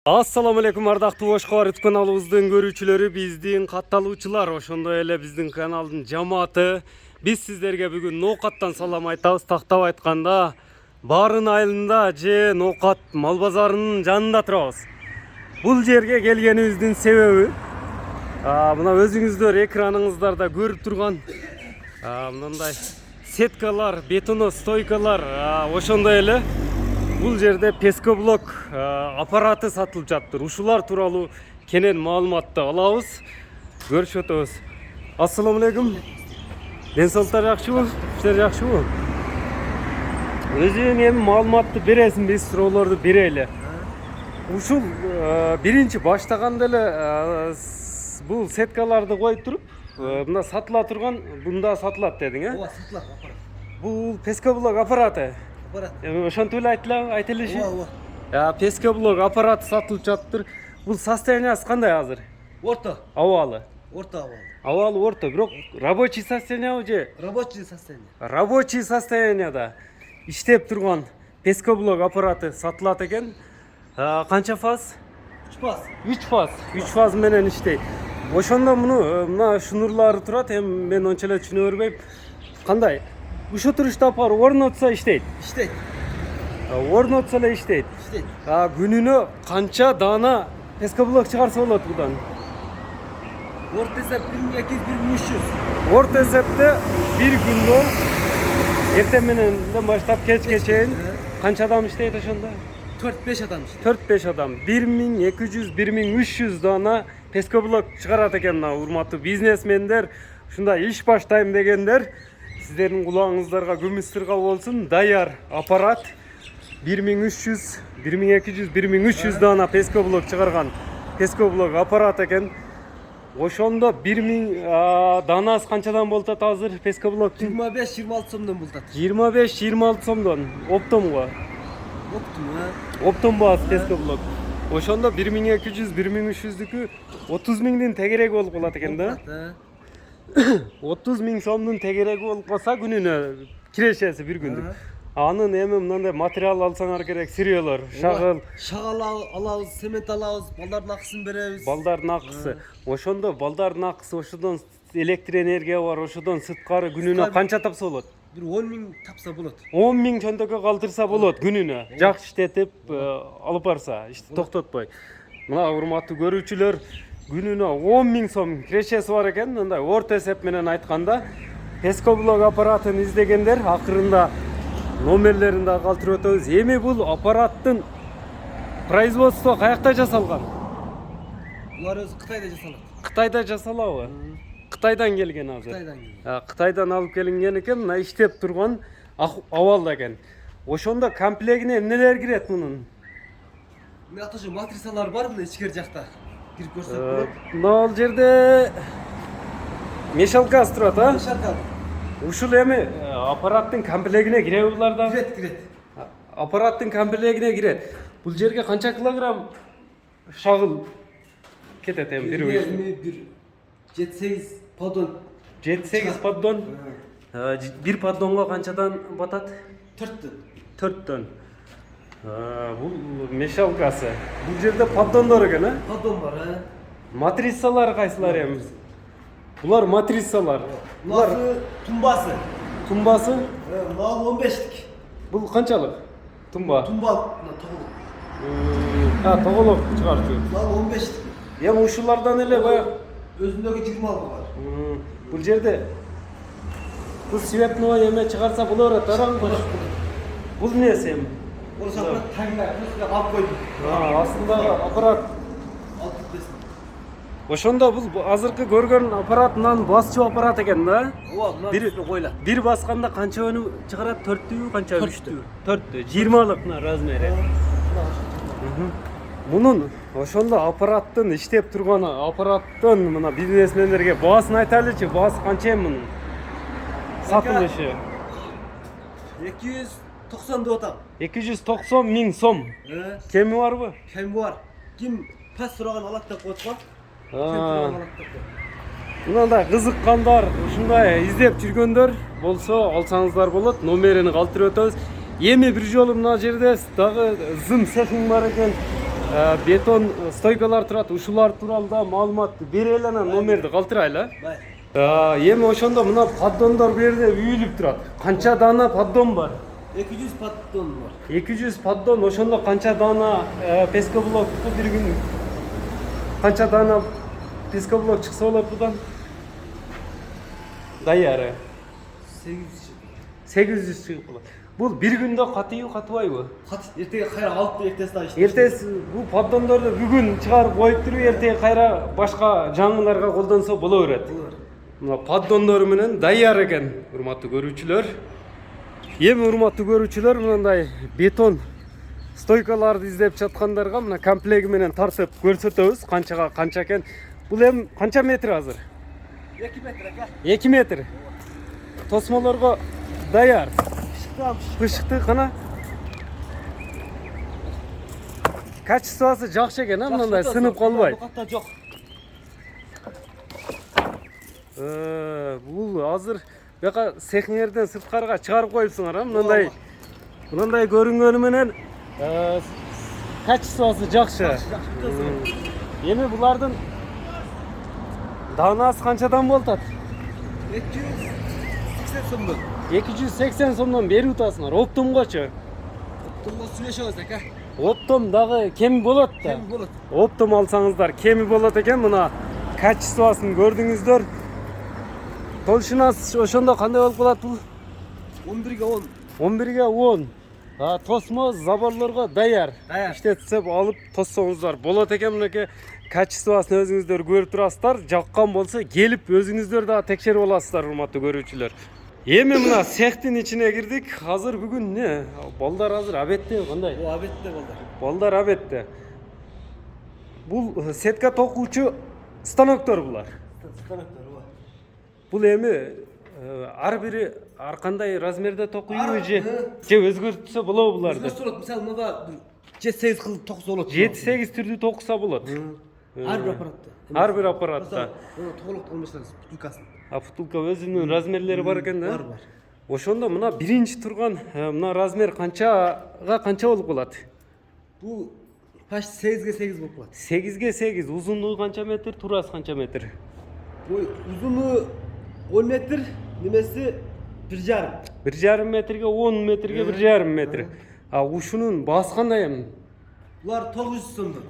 Assalamu alaikum ардактуу Ошкор каналыбыздын көрүүчүлөрү, биздин катталуучулар, ошондой эле биздин каналдын жамааты. Биз сиздерге бүгүн ноокаттан салам айтабыз. Тактап айтканда, Барын айылында же Ноокат мал базарынын жанында турабыз. Бул жерге келгенибиздин себеби мына өзүңүздөр экраныңыздарда көрүп турган мындай сеткалар, бетоно стойкалар, ошондой эле бул жерде пескоблок аппараты сатылып жатыр. Ушулар тууралуу кенен маалыматты алабыз, көрүшүп өтөбүз. Ассаламу алейкум. Ден соолуктар жакшыбы? Иштер жакшыбы? Өзүң эми маалыматты бересиңби, суроолорду берели. Ушул биринчи баштаганда эле бул сеткаларды коюп туруп, мында сатыла турган, бунда сатылат дедиң, э? Ооба, сатылат аппарат. Бул пескоблок аппараты. Ошентип эле айтылышы. Пескоблок аппараты сатылып жатыр. Бул состояниясы кандай азыр? Орто. Абалы. Орто абалы. Абалы орто, бирок рабочий состояние же? Рабочий состояние. Рабочий состоянияда иштеп турган пескоблок аппараты сатылат экен. Канча фаз? 3 фаз. 3 фаз. 3 фаз менен иштейт. Ошондо мына шнурлары турат. Эми мен ончо эле түшүнө бербейм. Кандай? Ушу турушта апар орнотсо иштейт. İşte. Орнотсо эле иштейт. İşte. Күнүнө канча даана пескоблок чыгарса болот будан? Orta hesap 1200-1300. Орто эсепте бир күндө эртең менен баштап кечке чейин канча адам иштейт ошондо? 4-5 adam işte. 4-5 адам. 1200-1300 даана пескоблок чыгарат экен мына урматтуу бизнесмендер, ушундай иш баштайм дегендер. Сиздердин кулağыңыздарга күмүс сырга болсун. Даяр аппарат 1300, 1200, 1300 даана пескоблок чыгарган пескоблок аппарат экен. Ошондо 1000 даанасы канчадан болуп атат азыр пескоблоктун? 25-26 сомдон болот. 25-26 сомдон. Оптомго. Оптом, Оптом баасы пескоблок. Ошондо 1200, 1300дүкү 30 миңдин тегереги болуп калат экен да. 30 миң сомдун тегереги болуп калса күнүнө кирешеси бир күндүк. Анын эми мындай материал алсаңар керек, сирөөлөр, шагыл. Шагыл алабыз, цемент алабыз, балдардын акысын беребиз. Балдардын акысы. Ошондо балдардын акысы, ошодон электр энергия бар, ошодон сыткары күнүнө канча тапса болот? Bir 10 миң тапса болот. 10 миң чөнтөккө калтырса болот күнүнө. Жакшы иштетип алып барса, токтотпой. Мына урматтуу көрүүчүлөр, күнүнө 10 миң сом кирешеси бар экен. Мындай орто эсеп менен айтканда, пескоблок аппаратын издегендер акырында номерлерин да калтырып өтөбүз. Эми бул аппараттын производство каякта жасалган? Булар өзү Кытайда жасалат. Кытайда жасалабы? Кытайдан келген азыр. Кытайдан келген. Кытайдан алып келинген экен, мына иштеп турган абалда экен. Ошондо комплегине эмнелер кирет мунун? Мен аташы матрицалар бар мына ичкери жакта. Кирип көрсөк болот. Мына жерде мешалкасы турат, а? Шаркал. Ушул эми аппараттын комплегине киреби булар да? Кирет. Аппараттын комплегине кирет. Бул жерге канча килограмм шагыл кетет эми бир үй? Bir 7-8 поддон. 7-8 поддон. Бир поддонго канчадан батат? 4 тонн. 4 тонн. Бул мешалкасы. Бул жерде поддондор экен, а? Поддон бар, Матрицалар кайсылар эми? Булар матрицалар. Булар тумбасы. Тумбасы? Мал 15'lik. Бул канчалык? Тумба. Тумба тоголок. Тоголок чыгартуу. Мал 15'lik. Эми ушулардан эле баягы Özündeki 20 algı var. бул жерде бул свепной эме чыгарса болор тараңбы? Бул нерсе эми? Onu sakla tagla üstüne alıp koydum. Астындагы аппарат. Alıp gitmesin. Ошондо бул азыркы көргөн аппаратынан басчу аппарат экен да. Ооба, мына üstüne koyla. Бир басканда канча өнүм чыгарат? 4түү, канча 3түү? 4түү. 20лык мына размери. Мунун ошондо аппараттын иштеп турган аппараттын мына бизнесмендерге баасын айтайлычы, баасы канча эми мунун? Сатылышы 290 деп атам. 290 миң сом. Кеми барбы? Кем var. Kim pas сұраған алат деп коткон. Кем сұраған алат деп коткон. Мындай кызыккандар, ушундай издеп жүргөндөр болсо алсаңыздар болот. Номерин калтырып өтөбүз. Эми бир жолу мына жерде дагы зым цехиң бар экен. бетон стойкалар турат. Ушулар тууралуу да маалыматты бере эле анан номерди калтырайлы. Эми ошондо мына поддондор бу жерде үйүлүп турат. Канча даана поддон бар? 200 поддон бар. 200 поддон, ошондо канча даана пескоблокту бир күн канча даана пескоблок чыкса болот будан? Даяры 800 чыгып болот. Бул бир күндө катыйбы, катыбайбы? Эртеге кайра алып эртеси да иштейт. Эртеси бул поддондорду бүгүн чыгарып коюп туруп, эртеге кайра башка жаңыларга колдонсо боло берет. Мына поддондор менен даяр экен, урматтуу көрүүчүлөр. Эми урматтуу көрүүчүлөр, мындай бетон стойкаларды издеп жаткандарга мына комплеги менен тартып көрсөтөбүз. Канчага канча экен. Бул эми канча метр азыр? 2 метр ака. 2 метр. Тосмолорго даяр. Пышыкты кана. Качествосы жакшы экен, мындай сынып калбайт. Букатта жок. Бул азыр бияка цехиңерден сырткарга чыгарып коюпсуңар, мындай көрүнгөнү менен качествосы жакшы. Эми булардын данасы канчадан болуп атат? 280 сомдон. 280 сомдон берип атасыңар. Оптомгочу. Оптомго сүйлөшөбүз ака. Оптом дагы кеми болот да. Кем болот. Оптом алсаңыздар кеми болот экен. Мына качествосын көрдүңүздөр. Толщинасы ошондо кандай болуп калат бул? 11ге 10. 11ге 10. Тосмо заборлорго даяр. Иштетсеп алып тоссоңуздар болот экен. Мынакей качествосын өзүңүздөр көрүп турасыздар. Жаккан болсо келип өзүңүздөр да текшерип аласыздар, урматтуу көрүүчүлөр. Эми мына цехтин ичине кирдик. Азыр бүгүн не? Балдар азыр абетте кандай? О, абетте балдар. Балдар абетте. Бул сетка токуучу станоктор булар. Станоктор бар. Бул эми ар бири ар кандай размерде токуйбу же өзгөртсө болобу буларды? Мисалы мында 7-8 кыл токса болот. 7-8 түрдүү токса болот. Ар бир аппаратта. Ар бир аппаратта. Толук кылмыштар бутылкасын. Бутылка өзүнүн размерлери бар экен да? Бар. Ошондо мына биринчи турган мына размер канчага канча болуп калат? Бул почти 8ге 8 болуп калат. 8ге 8. Узунлугу канча метр, турасы канча метр? Бул узуну 10 метр, немеси 1,5. 1,5 метрге 10 метрге 1,5 метр. Ушунун баасы кандай эми? Булар 900 сомдон.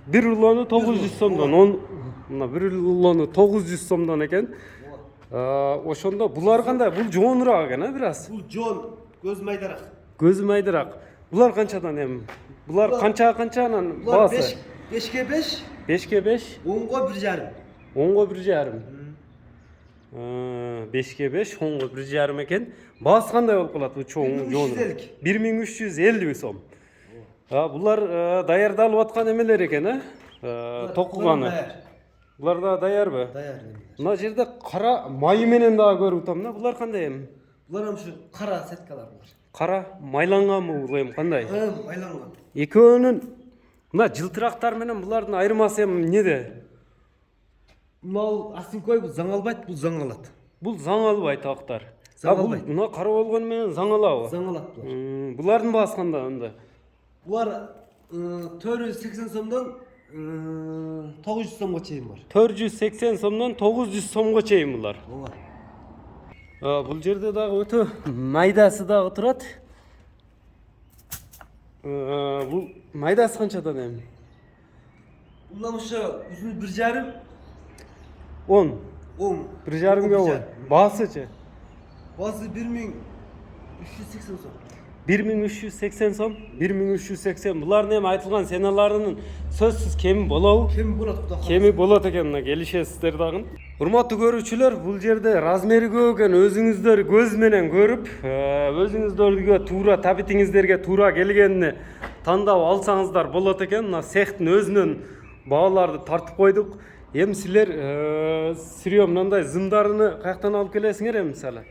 Бир рулону 900 сомдон. Мына бир рулону 900 сомдон экен. Ошондо булар кандай? Бул жоонураак экен, бир аз. Бул жоон, көз майдараак. Көзү майдараак. Булар канчадан эми? Булар канчанан баасы? 5ге 5. 5ге 5. 10го 1,5. 10го 1,5. 5ге 5, 10го 1,5 экен. Баасы кандай болуп калат бул чоң жоонур? 1350 сом. Булар даярдалып аткан эмелер экен, токуганы. Булар да даярбы? Даяр. Мына жерде кара май менен дагы көрүп атам да. Булар кандай эми? Булар ушу кара сеткалар булар. Кара майланганбы бул эми кандай? Майланган. Экөөнүн мына жылтырактар менен булардын айырмасы эми неде? Мал асинкой бул заң албайт, бул заң алат. Бул заң албайт актар. Заң албайт. Мына кара болгону менен заң алабы? Заң алат булар. Булардын баасы кандай анда? Булар 480 сомдон 900 сомго чейин бар. 480 сомдон 900 сомго чейин булар. Ооба. Бул жерде дагы өтө майдасы дагы турат. Бул майдасы канчадан эми? Bundan uşa uzun 1,5 10. 10. 1,5-ге 10. Баасычы? Bazı 1380 som. 1380 сом, 1380. Булардын эми айтылган сеналарынын сөзсүз кеми болобу? Kemi болот Кудай кааласа. Кеми болот экен, мына келишесиздер дагы. Урматтуу көрүүчүлөр, бул жерде размери көп экен, өзүңүздөр көз менен көрүп, өзүңүздөргө туура табитиңиздерге туура келгенini тандап алсаңыздар болот экен. Мына цехтин өзүнөн бааларды тартып койдук. Эми силер сирөө мындай зымдарыны каяктан алып келесиңер эми мисалы?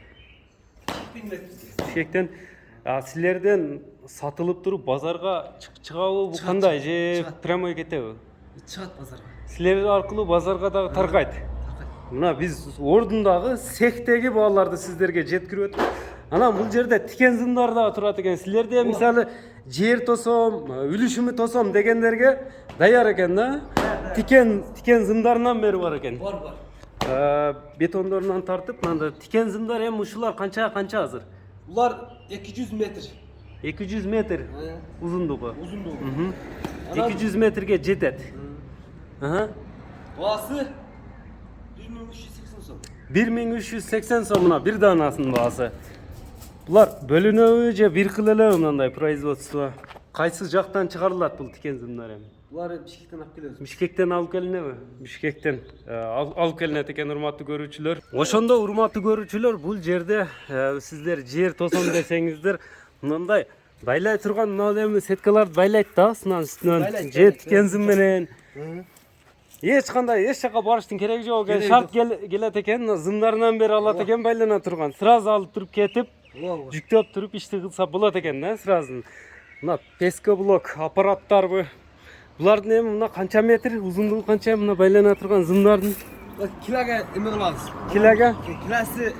Шектен силерден сатылып туруп базарга чыгабы, бу кандай же прямой кетеби? Чыгат базарга. Силер аркылуу базарга дагы таркайт. Мына биз ордундагы цехтеги бааларды сиздерге жеткирип өттүк. Анан бул жерде тикен зымдар да турат экен. Силерде мисалы жер тосом, үлүшүмү тосом дегендерге даяр экен да. Тикен зымдарынан бери бар экен. Бар. Бетондорунан тартып, мында тикен зымдар эми ушулар канча азыр? Булар 200 метр. 200 метр узундугу. Uzunluğu. 200 метрге жетет. Ага. Bağısı 1380 son. 1380 сомуна бир данасынын баасы. Булар бөлүнөбү же бир кыл эле мындай производство? Кайсы жактан чыгарылат бул тикен зымдар эми? Bunlar Bişkek'ten alıp geliyoruz. Бишкектен алып келинеби? Бишкектен алып келинет экен, урматтуу көрүүчүлөр. Ошондо урматтуу көрүүчүлөр, бул жерде сиздер жер тосом десеңиздер, мындай байлай турган мына эми сеткаларды байлайт да, астынан үстүнөн же тикен зым менен. Эч жака барыштын кереги жок экен. Шарт келет экен, зымдарынан бери алат экен, байлана турган. Сразу алып туруп кетип, жүктөп туруп ишти кылса болот экен да, сразу. Мына пескоблок аппараттарбы. Булардын эми мына канча метр, узундугу канча мына байлана турган зымдардын? Kilaga emin olamaz. Kilага? Kilası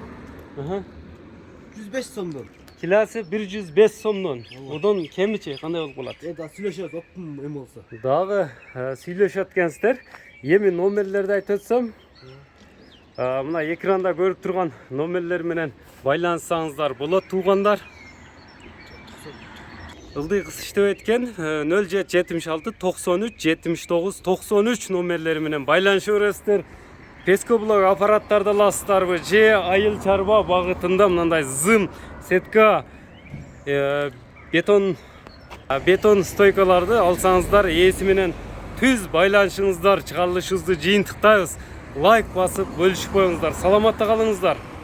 105 somdun. Kilасы 105 сомдон. Одан кемичи кандай болуп калат? Da süleşiyoruz, ottun emin olsa. Дагы сүйлөшөт экенсиздер. Эми номерлерди айтып өтсөм, мына экранда көрүп турган номерлер менен байланыссаңыздар болот, туугандар. Ылдый кыз иштеп эткен 0776 93 79 93 номерлери менен байланышып бересиздер. Пескоблок аппараттарды аласыздарбы же айыл чарба багытында мындай зым, сетка, бетон стойкаларды алсаңыздар, ээси менен түз байланышыңыздар, чыгарылышыбызды жыйынтыктайбыз. Лайк басып бөлүшүп коюңуздар. Саламатта калыңыздар.